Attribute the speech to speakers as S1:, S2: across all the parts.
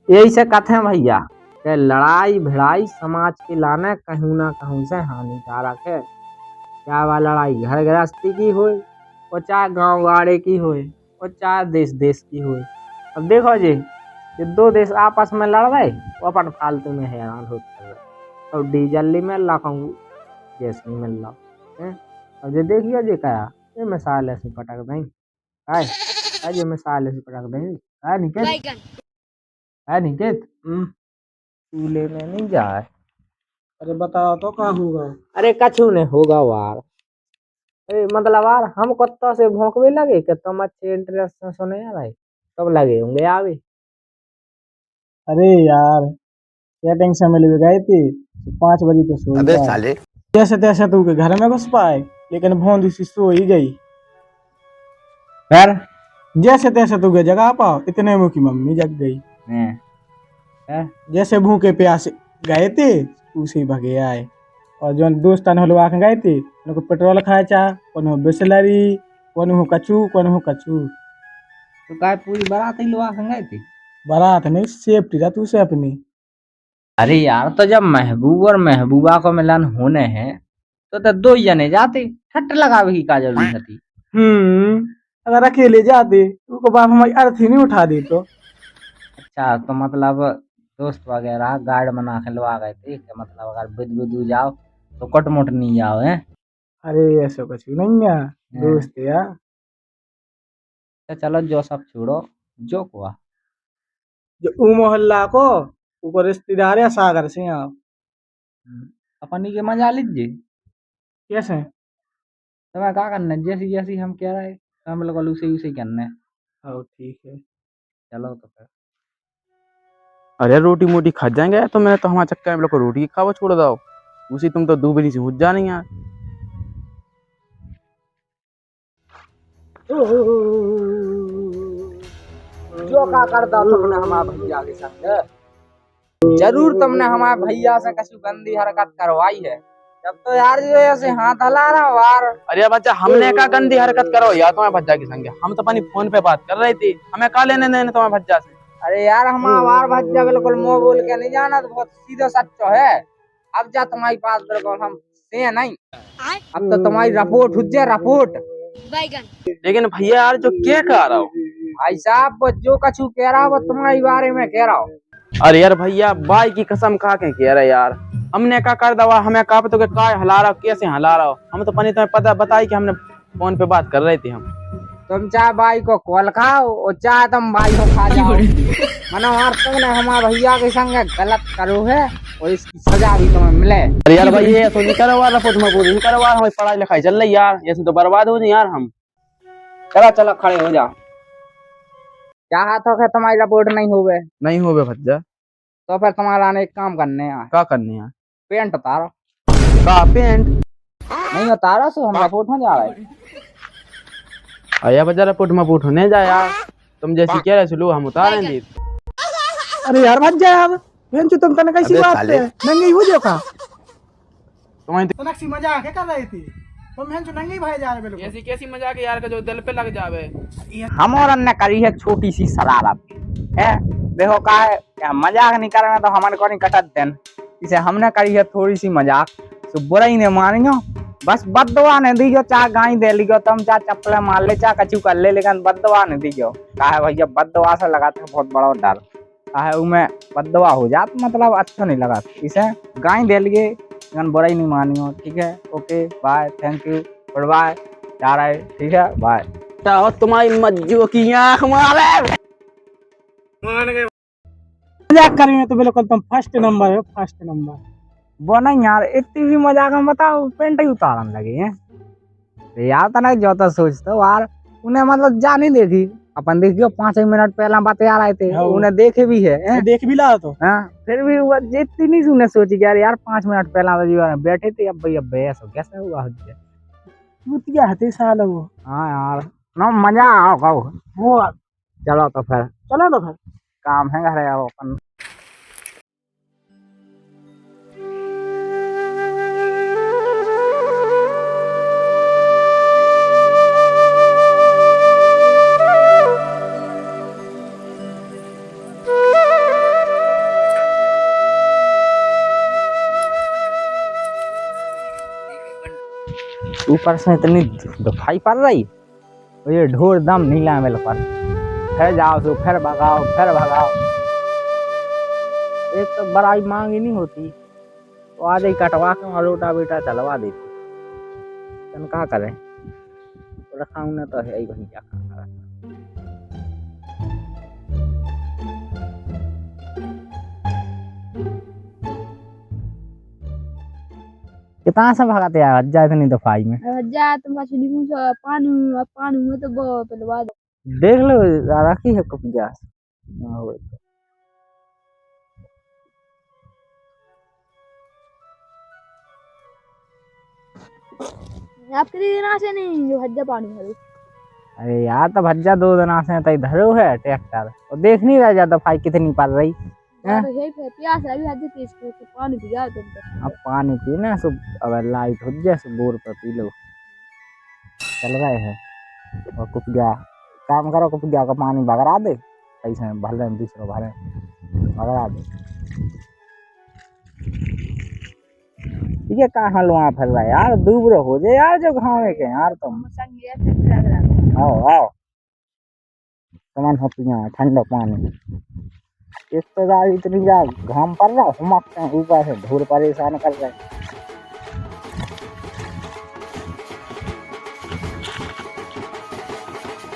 S1: यही से कहते हैं भैया कि लड़ाई भिड़ाई समाज के लाने कहूँ ना कहूँ से हानिकारक है। चाहे वह लड़ाई घर गृहस्थी की होए और चाहे गांव गाड़े की होए और चाहे देश देश की होए। अब देखो जी, ये दो देश आपस में लड़ रहे वो अपन फालतू में हैरान होते हैं और डीजल नहीं मिल रहा, कहूँ गैस नहीं मिल रहा है। अब ये देखिए जी क्या ये मिसाल ऐसी पटक दें काय ये मिसाल ऐसी पटक दें है निकेत है निकेत चूल्हे में नहीं जाए।
S2: अरे बताओ तो क्या होगा।
S1: अरे कछु नहीं होगा वार। अरे मतलब यार हम कुत्ता से भौंकने लगे कि तुम अच्छे इंटरेस्ट से सुने आ रहे तब लगे होंगे आवे।
S2: अरे यार सेटिंग से मिल भी गई थी 5 बजे तो सो ही
S3: अबे
S2: गया।
S3: साले
S2: जैसे तैसे तू के घर में घुस पाए लेकिन भौंदी सी सो ही गई।
S1: फिर
S2: जैसे तैसे तू के जगा पाओ इतने में की मम्मी जग गई। जैसे भूखे प्यासे गए थे उसे ही भगे आए और जो दोस्तन हलवा के गए थे उनको पेट्रोल खाए चाह कोनो बिस्लरी कोनो कचू।
S1: तो काय पूरी बारात ही लोग गए थे।
S2: बारात नहीं सेफ्टी रहा तू से अपनी।
S1: अरे यार तो जब महबूब और महबूबा को मिलन होने हैं तो दो ही जने जाते ठट लगावे की का जरूरत थी।
S2: अगर अकेले जाते उनको बाप हमारी अर्थी नहीं उठा दी तो।
S1: अच्छा तो मतलब दोस्त वगैरह गार्ड बना के लवा गए थे कि मतलब अगर बुद जाओ तो कटमुट नहीं जाओ है।
S2: अरे ऐसा कुछ भी नहीं है दोस्त यार।
S1: तो चलो जो सब छोड़ो जो हुआ
S2: जो ऊ मोहल्ला को ऊको रिश्तेदार है सागर से आप।
S1: अपन के मजा लीजिए।
S2: कैसे
S1: तुम्हें क्या करना है जैसी जैसी हम कह रहे हैं हम बिल्कुल उसे उसे ही करना है।
S2: ठीक है।
S1: चलो तो फिर
S3: अरे रोटी मोटी खा जाएंगे तो मैं तो हमारे चक्कर में लोग को रोटी खावा छोड़ दो उसी तुम तो दूबरी से हुज जानी यार।
S1: जो का करता तुमने हमारे भैया के संग जरूर तुमने हमारे भैया से कछु गंदी हरकत करवाई है। जब तो यार जो ऐसे हाथ हला रहा हो यार।
S3: अरे बच्चा हमने क्या गंदी हरकत करो यार तुम्हारे भज्जा के संग हम तो अपनी फोन पे बात कर रही थी हमें का लेने देने तुम्हारे भज्जा से।
S1: अरे यार हमारा वार भज्जा बिल्कुल मुंह बोल के नहीं जाना तो बहुत सीधा सच्चो है। अब जा तुम्हारी पास बिल्कुल हम से नहीं अब तो तुम्हारी रिपोर्ट हो जाए रिपोर्ट।
S3: लेकिन भैया यार जो क्या कह रहा हो
S1: भाई साहब वो जो कछु कह रहा हो वो तुम्हारे बारे में कह रहा हो।
S3: अरे यार भैया बाई की कसम खा के कह रहे यार हमने क्या कर दवा हमें कहा तो क्या हला रहा हो कैसे हला रहा हो हम तो पनी तुम्हें पता बताई कि हमने फोन पे बात कर रहे थे हम।
S1: तुम चाहे भाई को कॉल खाओ और चाहे तुम भाई को खा जाओ मनो यार तुमने हमारे भैया के संग गलत करो है और इसकी सजा भी तुम्हें मिले।
S3: अरे यार भाई ये नहीं करो यार नहीं करो यार हमारी पढ़ाई लिखाई चल रही यार ऐसे तो बर्बाद हो जाए यार हम।
S1: चलो चलो खड़े हो जाओ। क्या हाथ हो तुम्हारी रिपोर्ट नहीं हो
S3: भज्जा
S1: तो फिर तुम्हारा एक काम करने यार
S3: क्या करने यार
S1: पेंट उतारो
S3: का पेंट
S1: नहीं उतारो सो हम रिपोर्ट में जा रहे।
S3: अया बजा रिपोर्ट में पुट होने जा यार तुम जैसी कह रहे लो हम उतारेंगे।
S2: अरे यार मत जा यार तुम तने कैसी बात है नंगी हो जो का तो नक्सी मजाक कर रही थी तुम नंगी भाई जा रहे बिल्कुल
S3: ऐसी कैसी मजाक है यार का जो दिल पे लग जावे।
S1: हम और ने करी है छोटी सी शरारत है देखो का है क्या मजाक नहीं करना तो हमारे को नहीं कटत देन इसे हमने करी है थोड़ी सी मजाक तो बुरा ही नहीं मानियो बस बददुआ नहीं दीजो चाहे गाय दे लियो तुम चाहे चप्पल मार ले चाहे कछु कर ले लेकिन बददुआ नहीं दीजो का है भैया बददुआ से लगाते हैं बहुत बड़ा डर का है उमें बददुआ हो जात मतलब अच्छा नहीं लगा इसे गाय दे लिए लेकिन बुरा ही नहीं मानियो ठीक है okay bye thank you goodbye जा रहे ठीक है बाय।
S3: तुम्हारी मज्जू की आंख मारे
S2: मजाक करेंगे तो बिल्कुल तुम फर्स्ट नंबर हो फर्स्ट नंबर।
S1: वो नहीं यार इतनी भी मजाक हम बताओ पेंट ही उतारन लगे हैं यार तो नहीं जो तो सोचते यार उन्हें मतलब जा नहीं देखी अपन देखियो 5 मिनट पहला बातें आ रहे थे उन्हें देखे भी है
S2: देख भी ला तो
S1: हाँ फिर भी वो जितनी नहीं उन्हें सोची यार यार 5 मिनट पहला तो जो बैठे थे अब भाई अब ऐसा कैसे हुआ
S2: मुतिया हते साल वो।
S1: हाँ यार ना मजा आओ वो चलो तो फिर काम है घर अपन ऊपर से इतनी दुखाई पड़ रही, और ये ढोर दम नीला मिल पर फिर जाओ तो फिर भगाओ फिर भगाओ। एक तो बड़ाई मांग ही नहीं होती, तो आज ही कटवा के वहाँ रोटा बेटा चलवा देती। तन क्या करें, रखा उन्हें तो है ही भैया का। कितना से भगाते यार हज्जा इतनी दफाई में।
S4: हज्जा तुम मछली मुझे पानी पानी में तो बहुत पलवा
S1: देख लो रखी है कुपिया।
S4: आपके दिन से नहीं जो हज्जा पानी भरो।
S1: अरे यार तब हज्जा 2 दिन से तक धरो है ट्रैक्टर, और देख नहीं रहा ज्यादा दफाई कितनी पड़ रही है।
S4: प्यास अभी हज्जा तेज तो पानी पी जाओ तुम तो।
S1: अब पानी पीना सो, अगर लाइट हो जाए सो बोर पर पी लो। चल रहे हैं और कुपिया काम करो, कुपिया का पानी भगरा दे, पैसे भर रहे दूसरों भरे भगरा दे। ठीक है कहाँ लो फिर रहा यार, दूबरो हो जाए यार जो घाव के यार तुम। आओ आओ सामान हो पिया ठंडा पानी। एक तो गाड़ी इतनी जा घाम पड़ रहा, हुमकते हैं ऊपर से धूल परेशान कर रहे।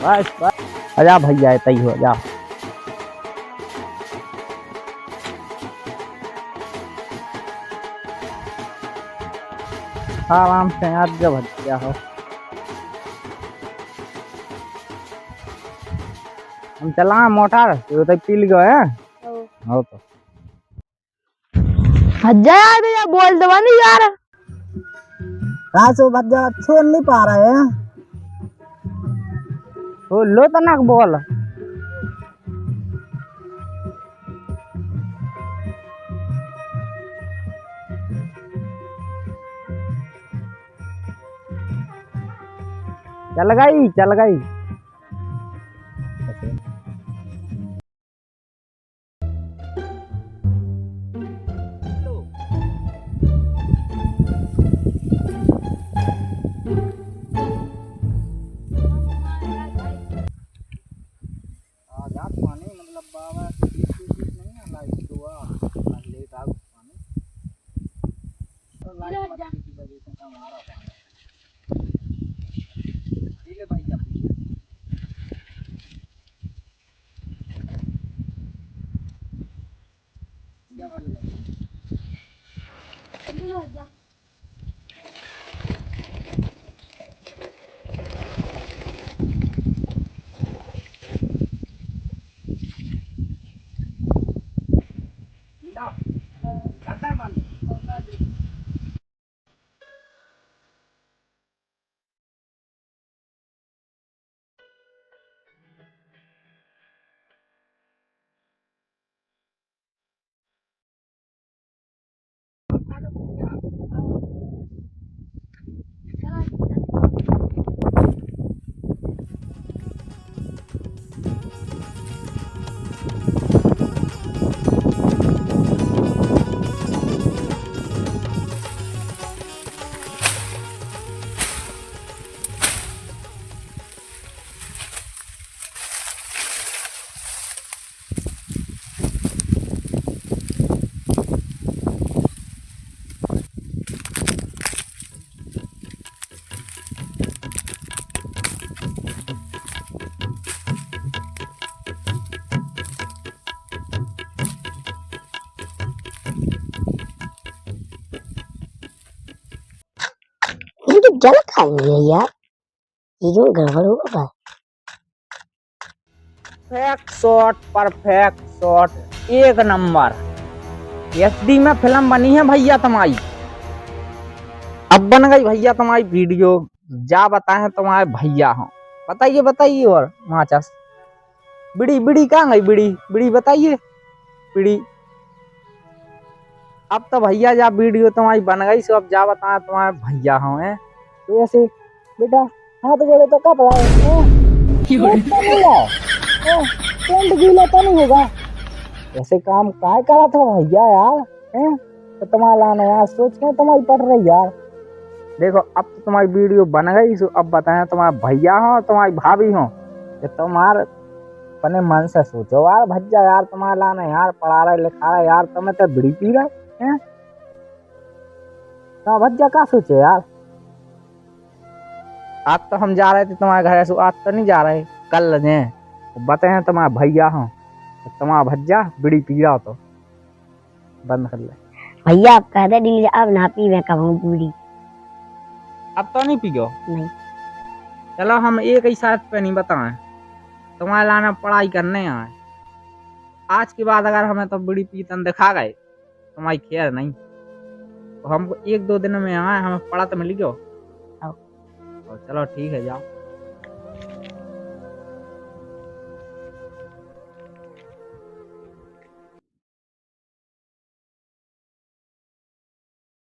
S1: बस बस आजा भैया तय हो जा। आराम से आज जब भैया हो हम चला मोटर तो पील गए हो तो
S4: हज्जा यार भैया बोल दो नहीं यार।
S1: सो भज्जा छोड़ नहीं पा रहे हैं, तो लो तो ना बोल। चल गई चल गई। पानी मतलब बाबा नहीं है लाइट हुआ लेट आ पानी तो लाइट की वजह से काम हो रहा है। ठीक है भैया
S5: जल खाएंगे यार, ये जो गड़बड़ होगा।
S1: परफेक्ट शॉट परफेक्ट शॉट एक नंबर। एचडी में फिल्म बनी है भैया तुम्हारी, अब बन गई भैया तुम्हारी वीडियो। जा बताए तुम्हारे भैया हो, बताइए बताइए। और माचस बिड़ी बिड़ी कहाँ गई, बिड़ी बिड़ी बताइए बिड़ी। अब तो भैया जा वीडियो तुम्हारी बन गई सो अब जा बताए तुम्हारे भैया हो हैं। तो ऐसे बेटा हाथ जोड़े तो कब लाए पेंट गीला तो नहीं होगा। ऐसे काम काय करा था भैया यार हैं, तो तुम्हारा लाना यार सोच के तुम्हारी पड़ रही यार। देखो अब तो तुम्हारी वीडियो बन गई सो अब बताएं तुम्हारे भैया हो तुम्हारी भाभी हो कि तुम्हारे अपने मन से सोचो यार भज्जा यार तुम्हारा लाना यार पढ़ा रहे लिखा रहे यार तुम्हें तो बीड़ी पी रहे हैं तो भज्जा क्या सोचे यार। आज तो हम जा रहे थे तुम्हारे घर से आज तो नहीं जा रहे कल ने बताए तुम्हारे भैया हो तुम्हारा भज्जा बीड़ी पी रहा हो तो बंद कर ले।
S5: भैया आप कहते डील अब ना पी मैं कहूँ पूरी
S1: अब तो नहीं पियो
S5: नहीं।
S1: चलो हम एक ही साथ पे नहीं बताएं तुम्हारे लाना पढ़ाई करने आए आज के बाद अगर हमें तो बीड़ी पीतन दिखा गए तुम्हारी खैर नहीं तो हमको 1-2 दिन में आए हमें पढ़ा तो मिल गयो। चलो ठीक है जाओ।